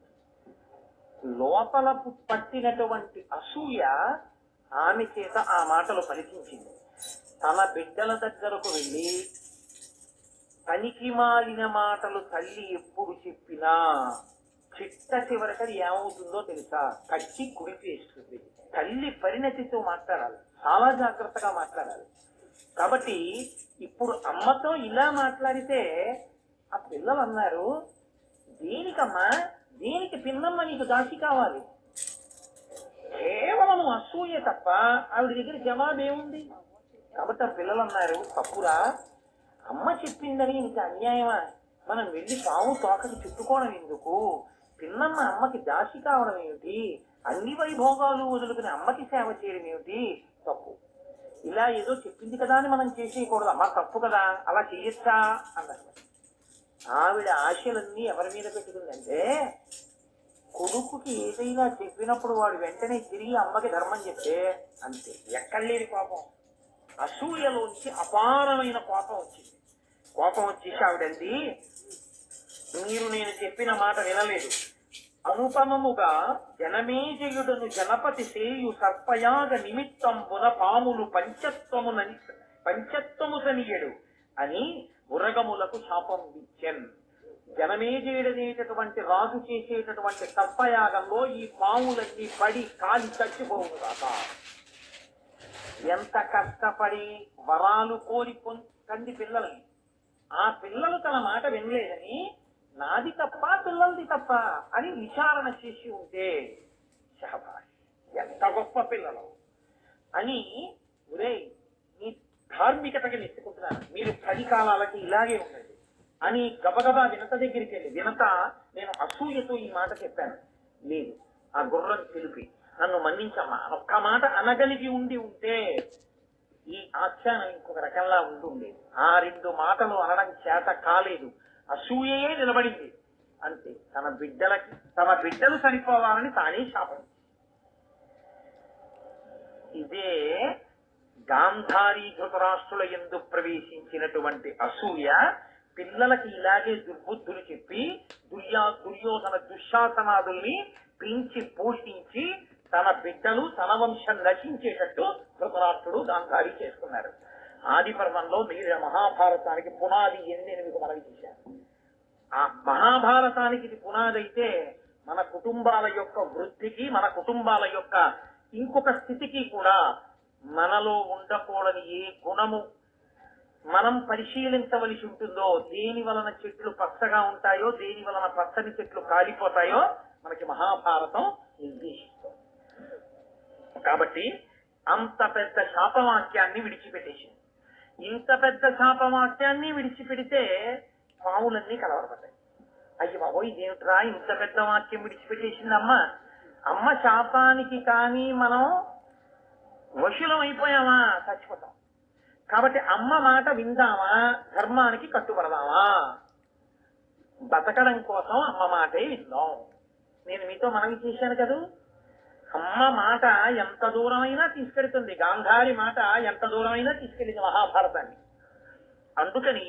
లోపల పట్టినటువంటి అసూయ ఆమె చేత ఆ మాటలు పలికించింది. తన బిడ్డల దగ్గరకు వెళ్ళి పనికి మాలిన మాటలు తల్లి ఎప్పుడు చెప్పినా చిట్ట చివరికి ఏమవుతుందో తెలుసా? కట్టి కుడిపేస్తుంది. తల్లి పరిణతితో మాట్లాడాలి, చాలా జాగ్రత్తగా మాట్లాడాలి. కాబట్టి ఇప్పుడు అమ్మతో ఇలా మాట్లాడితే ఆ పిల్లలు అన్నారు, దేనికమ్మా, దేనికి పిన్నమ్మ నీకు దాసి కావాలి? కేవలం అసూయ తప్ప ఆవిడ దగ్గర జవాబేముంది? కాబట్టి ఆ పిల్లలు అన్నారు, తప్పురా, అమ్మ చెప్పిందని ఇంత అన్యాయమా? మనం వెళ్ళి పాము తోకకి చుట్టుకోవడం ఎందుకు? పిన్నమ్మ అమ్మకి దాసి కావడం ఏమిటి? అన్ని వైభోగాలు వదులుకుని అమ్మకి సేవ చేయడం ఏమిటి? తప్పు. ఇలా ఏదో చెప్పింది కదా అని మనం చేసేయకూడదు. అమ్మ తప్పు కదా, అలా చెయ్యొచ్చా అన్నారు. ఆవిడ ఆశలన్నీ ఎవరి మీద పెట్టుకుందంటే, కొడుకుకి ఏదైనా చెప్పినప్పుడు వాడు వెంటనే తిరిగి అమ్మకి ధర్మం చెప్తే అంతే. ఎక్కడ లేని కోపం, అసూయలోంచి అపారమైన కోపం వచ్చింది. కోపం వచ్చేసి ఆవిడంది, మీరు నేను చెప్పిన మాట వినలేదు. అనుపమముగా జనమేజయుడును జనపతి సేయు సర్పయాగ నిమిత్తంబున పాములు పంచత్వము సనియడు అని ఉరగములకు శాపం ఇచ్చెన్. జనమేజయుడనేటటువంటి రాజు చేసేటటువంటి సర్పయాగంలో ఈ పాములన్నీ పడి కాలి చచ్చిపోవు కాక. ఎంత కష్టపడి వరాలు కోరి కంది పిల్లల్ని, ఆ పిల్లలు తన మాట వినలేదని నాది తప్ప పిల్లలది తప్ప అని విచారణ చేసి ఉంటే శాబాష్, ఎంత గొప్ప పిల్లలు అని, ఒరే నీ ధార్మికతకి నెచ్చుకుంటున్నాను, మీరు 10 కాలాలకి ఇలాగే ఉండండి అని గబగబా వినత దగ్గరికి వెళ్ళి, వినత నేను అసూయతో ఈ మాట చెప్పాను, లేదు ఆ గుర్రం పిలిపి నన్ను మన్నించమ్మా ఒక్క మాట అనగలిగి ఉంటే ఈ ఆఖ్యానం ఇంకొక రకంలా ఉంటుండేది. ఆ 2 మాటలు అనడం చేత కాలేదు, అసూయే నిలబడింది. అంతే, తమ బిడ్డలు సరిపోవాలని తానే శాపం. ఇదే గాంధారీ ధృతరాష్ట్రుల యందు ప్రవేశించినటువంటి అసూయ. పిల్లలకి ఇలాగే దుర్బుద్ధులు చెప్పి దుర్యోధన దుశ్శాసనాదుల్ని పెంచి పోషించి తన బిడ్డలు తన వంశం నశించేటట్టు ధృతరాష్ట్రుడు గాంధారి చేసుకున్నారు. ఆది పర్వంలో మీరు మహాభారతానికి పునాది మీకు మనవి చేశారు. ఆ మహాభారతానికి ఇది పునాది అయితే మన కుటుంబాల యొక్క వృద్ధికి, మన కుటుంబాల యొక్క ఇంకొక స్థితికి కూడా మనలో ఉండకూడని ఏ గుణము మనం పరిశీలించవలసి ఉంటుందో, దేని వలన చెట్లు పచ్చగా ఉంటాయో, దేని వలన పచ్చని చెట్లు కాలిపోతాయో మనకి మహాభారతం నిర్దేశిస్తుంది. కాబట్టి అంత పెద్ద శాపవాక్యాన్ని విడిచిపెట్టేసింది. ఇంత పెద్ద శాపవాక్యాన్ని విడిచిపెడితే పాములన్నీ కలవరపడ్డాయి. అయ్యి బాబోయ్, ఇదేమిట్రా ఇంత పెద్ద వాక్యం విడిచిపెట్టేసింది అమ్మ శాపానికి కానీ మనం వశులం అయిపోయామా చచ్చిపోతాం. కాబట్టి అమ్మ మాట విందామా, ధర్మానికి కట్టుబడదామా? బతకడం కోసం అమ్మ మాటే విందాం. నేను మీతో మనవి చేశాను కదూ, అమ్మ మాట ఎంత దూరమైనా తీసుకెళ్తుంది, గాంధారి మాట ఎంత దూరమైనా తీసుకెళ్ళింది మహాభారతాన్ని. అందుకని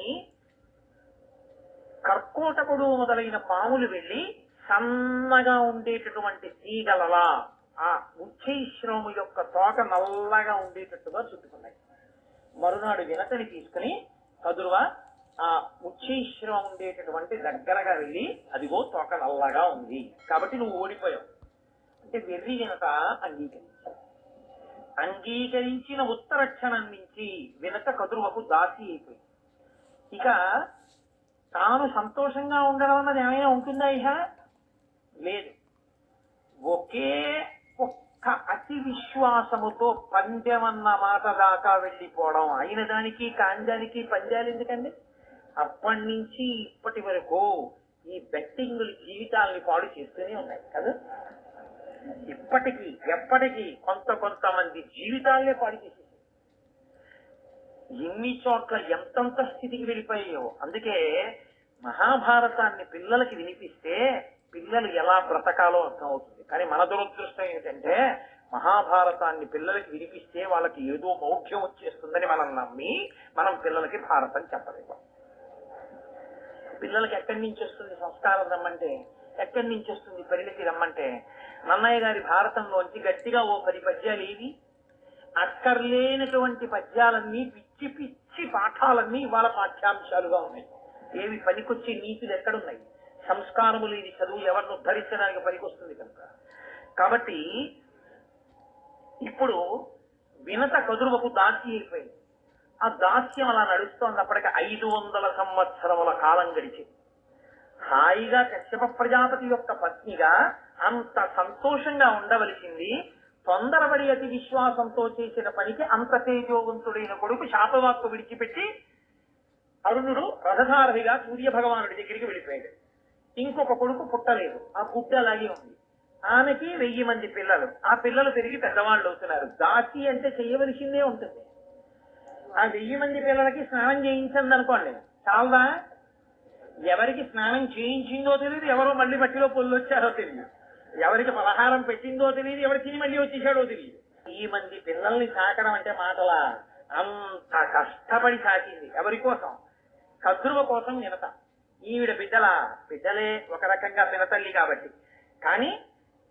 కర్కోటకుడు మొదలైన పాములు వెళ్లి సన్నగా ఉండేటటువంటి తీగలలా ఆ ఉచ్చైశ్రము యొక్క తోక నల్లగా ఉండేటట్టుగా చుట్టుకున్నాయి. మరునాడు వినతని తీసుకుని కదురువా ఆ ఉచ్చైశ్రవం ఉండేటటువంటి దగ్గరగా వెళ్ళి, అదిగో తోక నల్లగా ఉంది కాబట్టి నువ్వు ఓడిపోయావు అంటే వెర్రి వినత అంగీకరించిన ఉత్తర క్షణం నుంచి వినత కదురువకు దాసి అయిపోయింది. ఇక తాను సంతోషంగా ఉండడం అన్నది ఏమైనా ఉంటుందా? ఇహ లేదు. ఒకే ఒక్క అతి విశ్వాసముతో పందెమన్న మాట దాకా వెళ్ళిపోవడం. అయిన దానికి కాంజానికి పందాలు ఎందుకండి? అప్పటి నుంచి ఇప్పటి వరకు ఈ బెట్టింగులు జీవితాలని పాడు చేస్తూనే ఉన్నాయి కదా. ఇప్పటికీ ఎప్పటికీ కొంతమంది జీవితాలే పాడు చేసేసి ఎన్ని చోట్ల ఎంతంత స్థితికి వెళ్ళిపోయాయో. అందుకే మహాభారతాన్ని పిల్లలకి వినిపిస్తే పిల్లలు ఎలా బ్రతకాలో అర్థం అవుతుంది. కానీ మన దురదృష్టం ఏంటంటే మహాభారతాన్ని పిల్లలకి వినిపిస్తే వాళ్ళకి ఏదో మౌఢ్యం వచ్చేస్తుందని మనం నమ్మి మనం పిల్లలకి భారతం చెప్పలేము. పిల్లలకి ఎక్కడి నుంచి వస్తుంది సంస్కారం రమ్మంటే, ఎక్కడి నుంచి వస్తుంది పరిణితి రమ్మంటే, నన్నయ్య గారి భారతంలోంచి గట్టిగా ఓ 10 పద్యాలు ఏవి అక్కర్లేనటువంటి పద్యాలన్నీ పిచ్చి పిచ్చి పాఠాలన్నీ ఇవాళ పాఠ్యాంశాలుగా ఉన్నాయి. ఏవి పనికొచ్చే నీతులు ఎక్కడున్నాయి? సంస్కారము లేని చదువు ఎవరిని ఉద్ధరించడానికి పనికొస్తుంది కనుక. కాబట్టి ఇప్పుడు వినత కదురువకు దాసి అయిపోయింది. ఆ దాస్యం అలా నడుస్తోంది. అప్పటికి 500 సంవత్సరముల కాలం గడిచింది. హాయిగా కశ్యప ప్రజాపతి యొక్క పత్నిగా అంత సంతోషంగా ఉండవలసింది తొందరపడి అతి విశ్వాసంతో చేసిన పనికి అంత తేజోవంతుడైన కొడుకు శాపవాక్కు విడిచిపెట్టి అరుణుడు రథసారథిగా సూర్య భగవానుడి దగ్గరికి వెళ్ళిపోయాడు. ఇంకొక కొడుకు పుట్టలేదు. ఆ గుడ్డ అలాగే ఉంది. ఆమెకి 1000 మంది పిల్లలు. ఆ పిల్లలు పెరిగి పెద్దవాళ్ళు అవుతున్నారు. దాసి అంటే చేయవలసిందే ఉంటుంది. ఆ 1000 మంది పిల్లలకి స్నానం చేయించండి అనుకోండి, చాలదా? ఎవరికి స్నానం చేయించిందో తెలియదు, ఎవరో మళ్ళీ మట్టిలో పొల్లు వచ్చారో తెలియదు, ఎవరికి పలహారం పెట్టిందో తెలియదు, ఎవరు తిని మళ్ళీ వచ్చేసాడో తెలియదు. ఈ మంది పిల్లల్ని సాకడం అంటే మాటలా? అంత కష్టపడి సాకింది. ఎవరి కోసం? కద్రువ కోసం వినత. ఈవిడ బిడ్డలే ఒక రకంగా పినతల్లి కాబట్టి. కానీ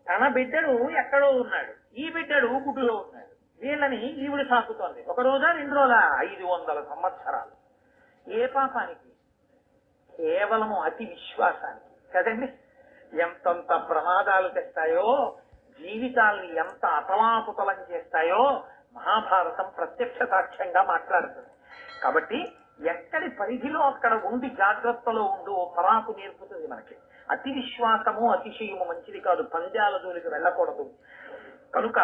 తన బిడ్డడు ఎక్కడో ఉన్నాడు, ఈ బిడ్డడు గుడ్డులో ఉన్నాడు. వీళ్ళని ఈవిడ సాకుతోంది. 1 రోజా 2 రోజులా? 500 సంవత్సరాలు. ఏ పాపానికి? కేవలము అతి విశ్వాసానికి కదండి. ఎంతంత ప్రమాదాలు తెస్తాయో, జీవితాల్ని ఎంత అతలాపుతలం చేస్తాయో మహాభారతం ప్రత్యక్ష సాక్ష్యంగా మాట్లాడుతుంది. కాబట్టి ఎక్కడి పరిధిలో అక్కడ ఉండి జాగ్రత్తలో ఉండు పరాకు నేర్పుతుంది మనకి. అతి విశ్వాసము అతిశయము మంచిది కాదు. పంద్యాల జోలికి వెళ్ళకూడదు. కనుక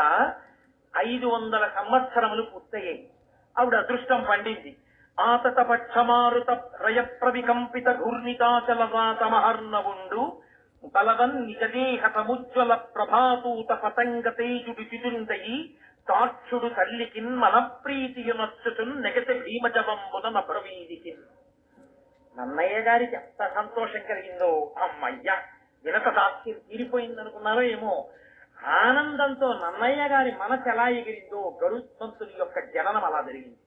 500 సంవత్సరములు పూర్తయ్యాయి. ఆవిడ అదృష్టం పండింది. ఆతత పక్షమారుత రయ ప్రవికంపిత ఘూర్ణితాచలవాతమహర్ణవుండు బలవన్ నిజదేహ సముజ్వల ప్రభాతూత పతంగ తేజుడు చితుండయి తాక్షుడు తల్లికిన్ మనప్రీతియునచ్చుచున్ నెగటి భీమజవంబున నప్రవీదికి. నన్నయ్య గారికి ఎంత సంతోషం కలిగిందో. అమ్మయ్య, వినత దాస్యం తీరిపోయిందనుకున్నారో ఏమో. ఆనందంతో నన్నయ్య గారి మనసు ఎలా ఎగిరిందో, గరుత్మంతుని యొక్క జననం అలా జరిగింది.